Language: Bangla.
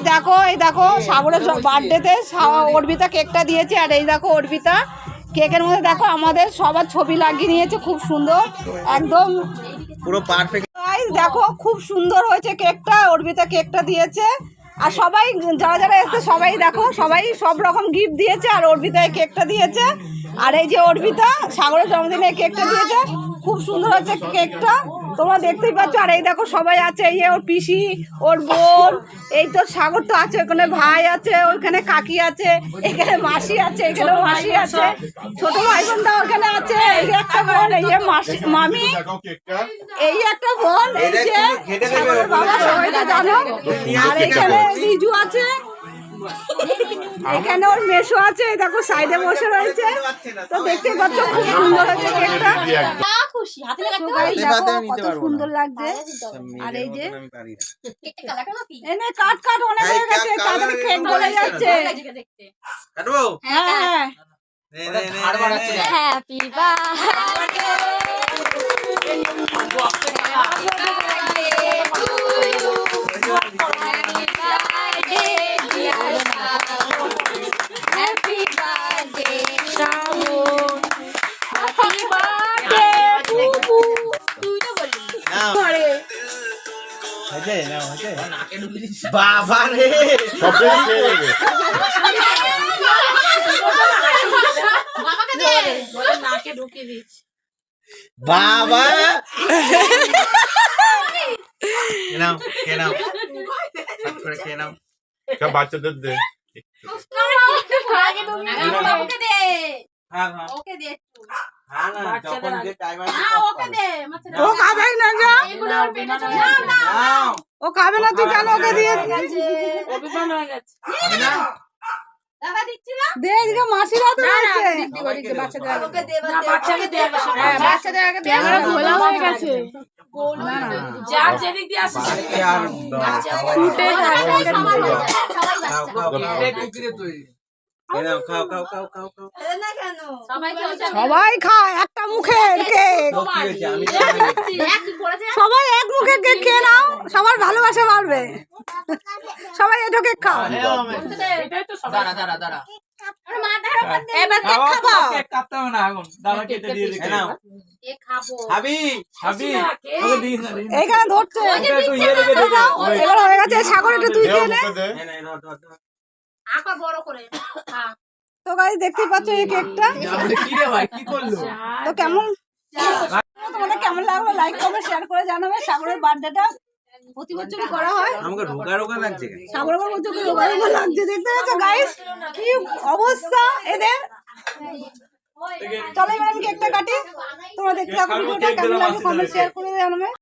দেখো এই দেখো সাগরের বার্থডেতে অর্পিতা কেকটা দিয়েছে। আর এই দেখো অর্পিতা কেকের মধ্যে দেখো আমাদের সবার ছবি লাগিয়ে নিয়েছে, খুব সুন্দর একদম পুরো পারফেক্ট। দেখো খুব সুন্দর হয়েছে কেকটা, অর্পিতা কেকটা দিয়েছে। আর সবাই যারা যারা এসেছে সবাই দেখো সবাই সব রকম গিফট দিয়েছে। আর অর্পিতা এই কেকটা দিয়েছে। আর এই যে অর্পিতা সাগরের জন্মদিনে কেকটা দিয়েছে, খুব সুন্দর হচ্ছে কেকটা, তোমরা দেখতেই পাচ্ছ। আর এই দেখো সবাই আছে, এই ওর পিসি, ওর বোন, এই তো সাগর তো আছে, ওখানে ভাই আছে, ওখানে কাকি আছে, এখানে মাসি আছে, এখানে মাসি আছে, ছোট ভাই বোনটা ওখানে আছে, এই যে একটা বোন, এই যে মাসি মামি, এই একটা বোন, এই যে সাগরের বাবা, সবাই তো জানো। আর এখানে রিজু আছে, এখানে ওর মেশো আছে, দেখো সাইডে বসে রয়েছে। তো দেখতে পাচ্ছ খুব সুন্দর হচ্ছে কেকটা, কত সুন্দর লাগছে। আর এই যে এনে কাট কাট অনেক হয়ে গেছে, তাদের কেক গলে যাচ্ছে। হ্যাঁ হ্যাপি বার্থডে বাবা রে বাবা বাচ্চাদের দে ও খাবে না, যা ও খাবে না, তুই কেন ওকে দিয়ে দে? এদিকে মাসিরা তো রয়েছে। যার যেদিক দিয়ে আসে সবাই খায় একটা মুখের কেক, সবাই এক মুখের কেক খেয়ে নাও, সবার ভালোবাসা বাড়বে। সবাই এটো কেক খাও। এবার কেক খাবো, এইখানে ধরছে, এবার হয়ে গেছে। সাগর এটা তুই খেয়ে নে। তো গাইস দেখতেই পাচ্ছ এই কেকটা, তো কেমন তোমাদের কেমন লাগলো লাইক কমেন্ট শেয়ার করে জানাবে। সাগরের বার্থডেটা প্রতি বছরই করা হয়, আমাকে রোগা রোগা লাগছে। সাগরের বছর রোগা রোগা লাগছে, দেখতে পাচ্ছ গাইস কি অবস্থা এদের। চলো এবার আমি কেকটা কাটি, তোমরা দেখতে থাকো ভিডিওটা, কেমন লাগলো কমেন্ট শেয়ার করে জানাবে।